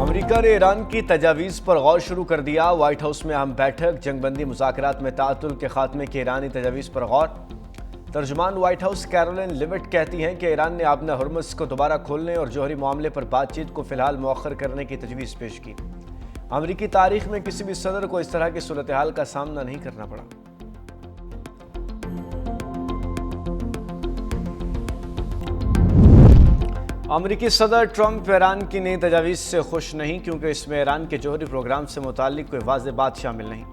America ने Iran की तजावीज़ पर गौर शुरू कर दिया। व्हाइट हाउस में अहम बैठक, जंगबंदी मुज़ाकरात में ताअतुल के खात्मे की ईरानी तजावीज़ पर गौर। तर्जुमान व्हाइट हाउस कैरोलिन लिविट कहती हैं कि ईरान ने आबना हुर्मुज़ को दोबारा खोलने और जौहरी मामले पर बातचीत को फिलहाल मौखर करने की तजवीज़ पेश की। अमेरिकी तारीख में किसी भी सदर को इस तरह की सूरत हाल का सामना नहीं करना पड़ा। अमेरिकी सदर ट्रंप ईरान की नई तजावीज़ से खुश नहीं, क्योंकि इसमें ईरान के जौहरी प्रोग्राम से मुताल्लिक कोई वाज़ेह बात शामिल नहीं।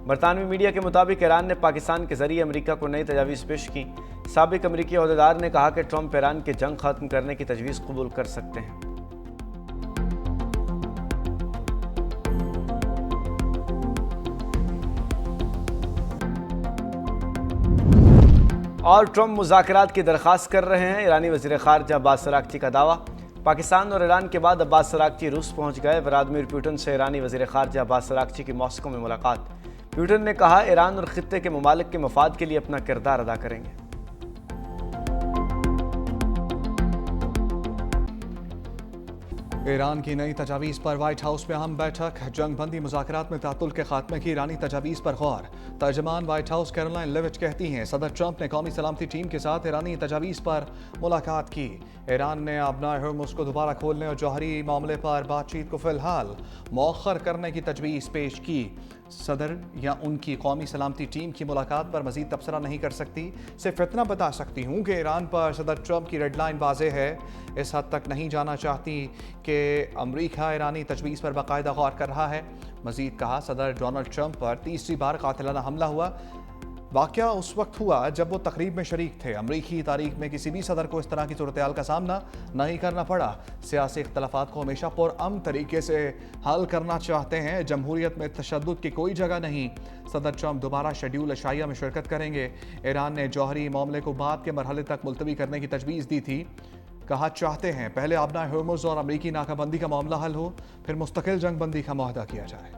बरतानवी मीडिया के मुताबिक ईरान ने पाकिस्तान के जरिए अमेरिका को नई तजावीज़ पेश की। साबिक अमेरिकी अहदेदार ने कहा कि ट्रंप ईरान की जंग खत्म करने की तजवीज़ कबूल कर सकते हैं। और ट्रंप मुज़ाकरात की दरख्वास्त कर रहे हैं। ईरानी वज़ीर ख़ारजा अब्बास अराग़ची का दावा। पाकिस्तान और ईरान के बाद अब्बास अराग़ची रूस पहुंच गए। व्लादिमीर पुतिन से ईरानी वज़ीर ख़ारजा अब्बास अराग़ची की मॉस्को में मुलाकात। पुतिन ने कहा ईरान और खित्ते के ममालिक के मफाद के लिए अपना किरदार अदा करेंगे। ईरान की नई तजावीज़ पर व्हाइट हाउस में अहम बैठक, जंगबंदी मुज़ाकरात में तातुल के खात्मे की ईरानी तजावीज़ पर गौर। तर्जमान व्हाइट हाउस कैरोलिन लिविट कहती हैं सदर ट्रंप ने कौमी सलामती टीम के साथ ईरानी तजावीज़ पर मुलाकात की। ईरान ने आबना हुर्मुज़ को दोबारा खोलने और जौहरी मामले पर बातचीत को फिलहाल मौखर करने की तजवीज़ पेश की। सदर या उनकी कौमी सलामती टीम की मुलाकात पर मजीद तबसरा नहीं कर सकती। सिर्फ इतना बता सकती हूँ कि ईरान पर सदर ट्रंप की रेड लाइन वाज़ेह है। इस हद तक नहीं जाना चाहती कि अमरीका ईरानी तजवीज़ पर बाकायदा गौर कर रहा है। मजीद कहा सदर डोनाल्ड ट्रंप पर तीसरी बार कातिलाना हमला हुआ। वाक़या उस वक्त हुआ जब वो तकरीब में शरीक थे। अमरीकी तारीख में किसी भी सदर को इस तरह की सूरत हाल का सामना नहीं करना पड़ा। सियासी इख्तलाफात को हमेशा पुरअमन तरीके से हल करना चाहते हैं। जमहूरियत में तशद्दुद की कोई जगह नहीं। सदर ट्रंप दोबारा शेड्यूल अशाइया में शिरकत करेंगे। ईरान ने जौहरी मामले को बाद के मरहले तक मुलतवी करने की तजवीज़ दी थी। कहा चाहते हैं पहले आबना हुर्मुज़ और अमरीकी नाकाबंदी का मामला हल हो, फिर मुस्तकिल जंगबंदी का मुआहदा किया जाए।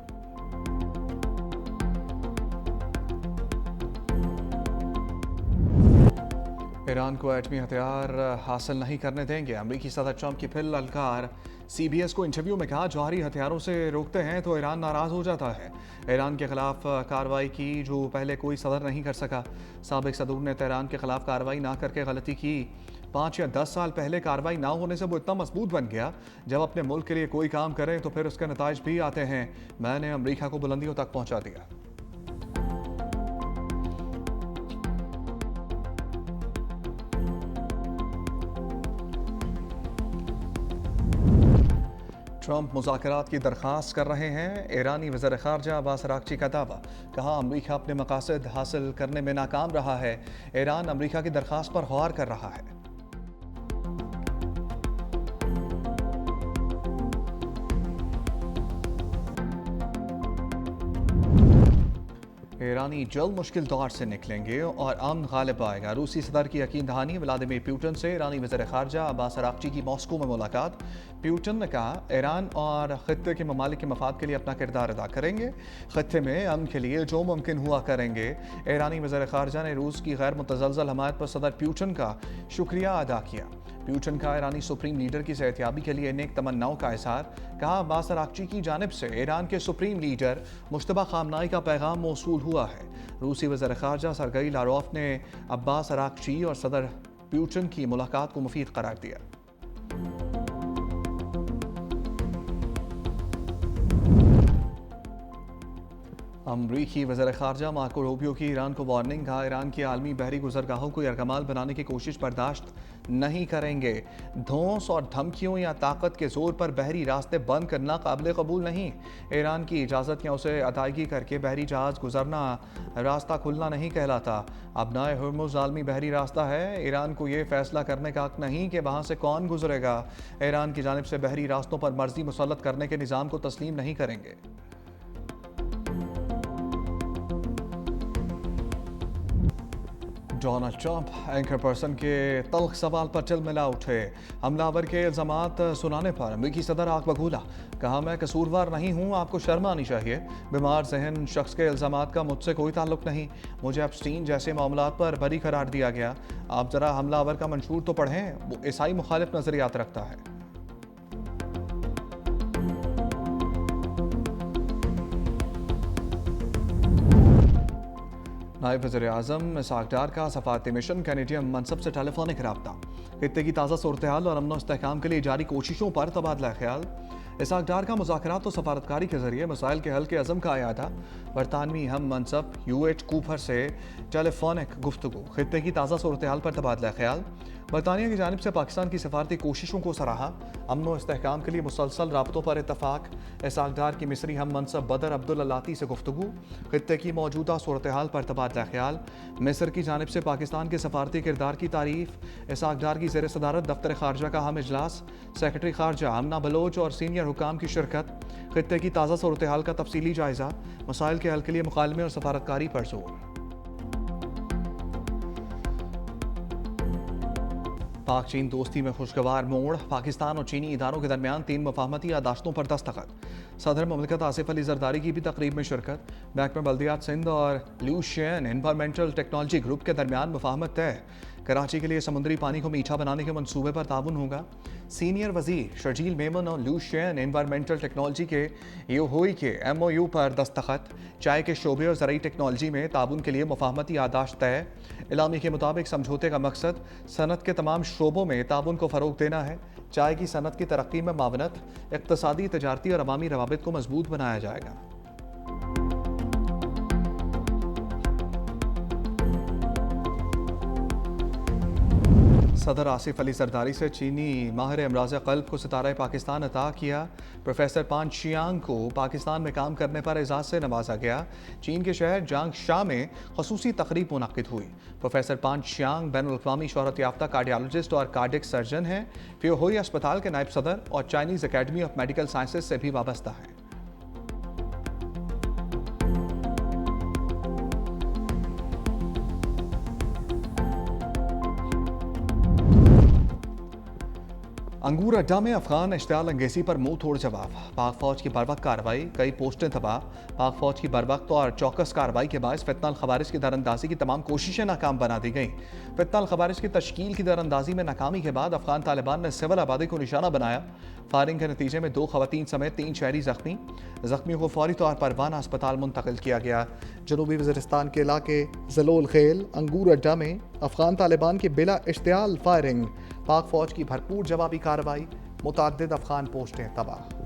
ईरान को एटमी हथियार हासिल नहीं करने देंगे। अमरीकी सदर ट्रंप की फिर ललकार। CBS को इंटरव्यू में कहा जौहरी हथियारों से रोकते हैं तो ईरान नाराज़ हो जाता है। ईरान के खिलाफ कार्रवाई की जो पहले कोई सदर नहीं कर सका। साबिक सदूर ने तेहरान के खिलाफ कार्रवाई ना करके गलती की। 5 या 10 साल पहले कार्रवाई ना होने से वो इतना मजबूत बन गया। जब अपने मुल्क के लिए कोई काम करें तो फिर उसके नताइज भी आते हैं। मैंने अमरीका को बुलंदियों तक पहुँचा दिया। ट्रंप मुज़ाकरात की दरख्वास्त कर रहे हैं। ईरानी वज़ीर ख़ारजा अब्बास अराग़ची का दावा। कहा अमरीका अपने मकासद हासिल करने में नाकाम रहा है। ईरान अमरीका की दरख्वास्त पर गौर कर रहा है। ईरानी जल्द मुश्किल दौर से निकलेंगे और अमन गालिब आएगा। रूसी सदर की यकीन दहानी। व्लादिमीर पुतिन से ईरानी वज़ीर ख़ारजा अब्बास अराग़ची की मॉस्को में मुलाकात। पुतिन ने कहा ईरान और ख़ित्ते के ममालिक के मफाद के लिए अपना किरदार अदा करेंगे। ख़ित्ते में अमन के लिए जो मुमकिन हुआ करेंगे। ईरानी वज़ीर ख़ारजा ने रूस की गैर मुतज़लज़ल हमायत पर सदर पुतिन का शुक्रिया अदा किया। पुतिन का ईरानी सुप्रीम लीडर की सेहतयाबी के लिए नेक तमन्नाओं का इज़हार। कहा अब्बास अराग़ची की जानिब से ईरान के सुप्रीम लीडर मुश्तबा ख़ामनाई का पैगाम मौसूल हुआ है। रूसी वज़ीर ख़ारजा सरगई लारोफ ने अब्बास अराग़ची और सदर पुतिन की मुलाकात को मुफीद करार दिया। अमरीकी वज़ीर ख़ारजा मार्को रूबियो की ईरान को वार्निंग। कहा ईरान की आलमी बहरी गुज़रगाहों को यरगमाल बनाने की कोशिश बर्दाश्त नहीं करेंगे। धौंस और धमकियों या ताकत के जोर पर बहरी रास्ते बंद करना काबिल कबूल नहीं। ईरान की इजाज़त या उसे अदायगी करके बहरी जहाज़ गुजरना रास्ता खुलना नहीं कहलाता। आबनाए हुर्मुज़ आलमी बहरी रास्ता है। ईरान को ये फैसला करने का हक नहीं कि वहाँ से कौन गुजरेगा। ईरान की जानिब से बहरी रास्तों पर मर्जी मुसल्लत करने के निज़ाम को तस्लीम नहीं करेंगे। डोनाल्ड ट्रंप एंकर पर्सन के तल्ख सवाल पर तिलमिला उठे। हमलावर के इल्ज़ामात सुनाने पर अमेरिकी सदर आग बगूला। कहा मैं कसूरवार नहीं हूँ, आपको शर्म आनी चाहिए। बीमार जहन शख्स के इल्ज़ामात का मुझसे कोई ताल्लुक नहीं। मुझे एप्स्टीन जैसे मामलात पर बरी करार दिया गया। आप ज़रा हमलावर का मंशूर तो पढ़ें, वो ईसाई मुखालिफ नज़रियात रखता है। नायब वज़ीर-ए-आज़म इसहाक डार का सफारती मिशन कैनेडियन मनसब से टेलीफोनिक रब्ता। खित्ते की ताज़ा सूरत हाल और अमन इस्तेहकाम के लिए जारी कोशिशों पर तबादला ख्याल। इसहाक डार का मुज़ाकरात और सफारतकारी के जरिए मसाइल के हल के अज़म का आया था। बरतानवी हम मनसब यूएच कूपर से टेलीफोनिक गुफ्तगू। खित्ते की ताज़ा सूरत हाल पर तबादला ख्याल। बरतानिया की जानिब से पाकिस्तान की सफारती कोशिशों को सराहा। अमन व इस्तेहकाम के लिए मुसलसल राब्तों पर इतफाक। इसहाक डार की मिस्री हम मनसब बदर अब्दुल अलाती से गुफ्तगू। खित्ते की मौजूदा सूरत हाल पर तबादला ख्याल। मिस्र की जानिब से पाकिस्तान के सफारती किरदार की तारीफ। इसहाक डार की ज़ेर सदारत दफ्तर खारजा का अहम इजलास। सेक्रेटरी खारजा आमना बलोच और सीनियर हुकाम की शिरकत। खित्ते की ताज़ा सूरत हाल का तफसीली जायजा। मसाइल के हल के लिए मुकालमे और सफारतकारी पर जोर। पाक चीन दोस्ती में खुशगवार मोड़। पाकिस्तान और चीनी इदारों के दरमियान 3 मुफाहमती यादाश्तों पर दस्तखत। सदर ममलिकत आसिफ अली जरदारी की भी तकरीब में शिरकत। महकमा बल्दियात सिंध और ल्यूशियन एनवायरमेंटल टेक्नोलॉजी ग्रुप के दरमियान मुफाहमत तय। कराची के लिए समुद्री पानी को मीठा बनाने के मंसूबे पर ताउन होगा। सीनियर वजीर शर्जील मेमन और ल्यूशियन एनवायरमेंटल टेक्नोलॉजी के यूहोई के MOU पर दस्तखत। चाय के शोबे और ज़राई टेक्नोलॉजी में ताउन के लिए मुफाहमती यादाश्त तय। इलामी के मुताबिक समझौते का मकसद सनत के तमाम शोबों में ताउन को फ़रोग देना है। चाय की सनत की तरक्की में मावनत, इक़्तिसादी, तजारती और अवामी रवाबित को मजबूत बनाया जाएगा। सदर आसिफ अली जरदारी से चीनी माहिर अमराज़ क़ल्ब को सितारा पाकिस्तान अता किया। प्रोफेसर पान शियांग को पाकिस्तान में काम करने पर एजाज़ से नवाजा गया। चीन के शहर जांगशा में ख़ुसूसी तकरीब मुनक़्क़िद हुई। प्रोफेसर पान शियांग बैनुल-अक़वामी शोहरत याफ्ता कार्डियोलॉजिस्ट और कार्डियक सर्जन हैं। फ़ियोहोई अस्पताल के नायब सदर और Chinese academy of medical sciences से भी वाबस्ता हैं। अंगूर अड्डा में अफगान इश्तियाल अंगेज़ी पर मुंह तोड़ जवाब। पाक फौज की बरवक्त कार्रवाई, कई पोस्टें तबाह। पाक फौज की बरवक्त और चौकस कार्रवाई के बायस फितनल खवारिज की दरअंदाजी की तमाम कोशिशें नाकाम बना दी गईं। फितनल खवारिज की तश्कील की दरअंदाजी में नाकामी के बाद अफगान तालिबान ने सिविल आबादी को निशाना बनाया। फायरिंग के नतीजे में 2 खवातीन समेत 3 शहरी जख्मी। जख्मियों को फौरी तौर पर वाना अस्पताल मुंतकिल किया गया। जनूबी वज़ीरिस्तान के इलाके ज़लोल खेल अंगूर अड्डा में अफगान तालिबान की बिला इश्तियाल फायरिंग। पाक फौज की भरपूर जवाबी कार्रवाई, मुतअद्दिद अफगान पोस्टें तबाह।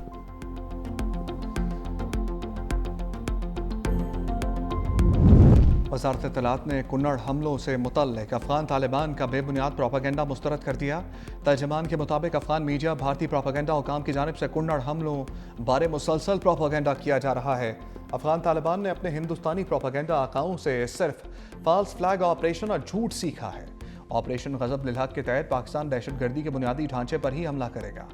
वज़ारत इत्तलात ने कुन्नड़ हमलों से मुतल्लिक़ अफगान तालिबान का बेबुनियाद प्रोपेगेंडा मुस्तरद कर दिया। तर्जमान के मुताबिक अफगान मीडिया भारतीय प्रोपेगेंडा हुकाम की जानिब से कुन्नड़ हमलों बारे मुसलसल प्रोपेगेंडा किया जा रहा है। अफगान तालिबान ने अपने हिंदुस्तानी प्रोपेगेंडा आकाओं से सिर्फ फॉल्स फ्लैग ऑपरेशन और झूठ सीखा है। ऑपरेशन ग़ज़ब लिल हक़ के तहत पाकिस्तान दहशतगर्दी के बुनियादी ढांचे पर ही हमला करेगा।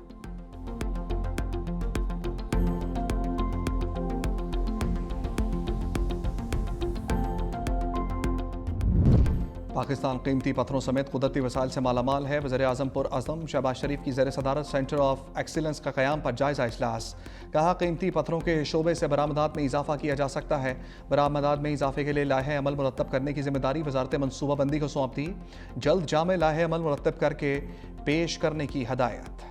पाकिस्तान कीमती पत्थरों समेत कुदरती वसाइल से मालामाल है। वज़ीर-ए-आज़म पुरअज़म शहबाज शरीफ की ज़ेर सदारत सेंटर ऑफ एक्सीलेंस का क़याम पर जायज़ा इजलास। कहा कीमती पत्थरों के शोबे से बरामदात में इजाफा किया जा सकता है। बरामदात में इजाफे के लिए लाहे अमल मुरतब करने की जिम्मेदारी वज़ारत मनसूबाबंदी को सौंप दी। जल्द जामे लाहे अमल मुरतब करके पेश करने की हदायत।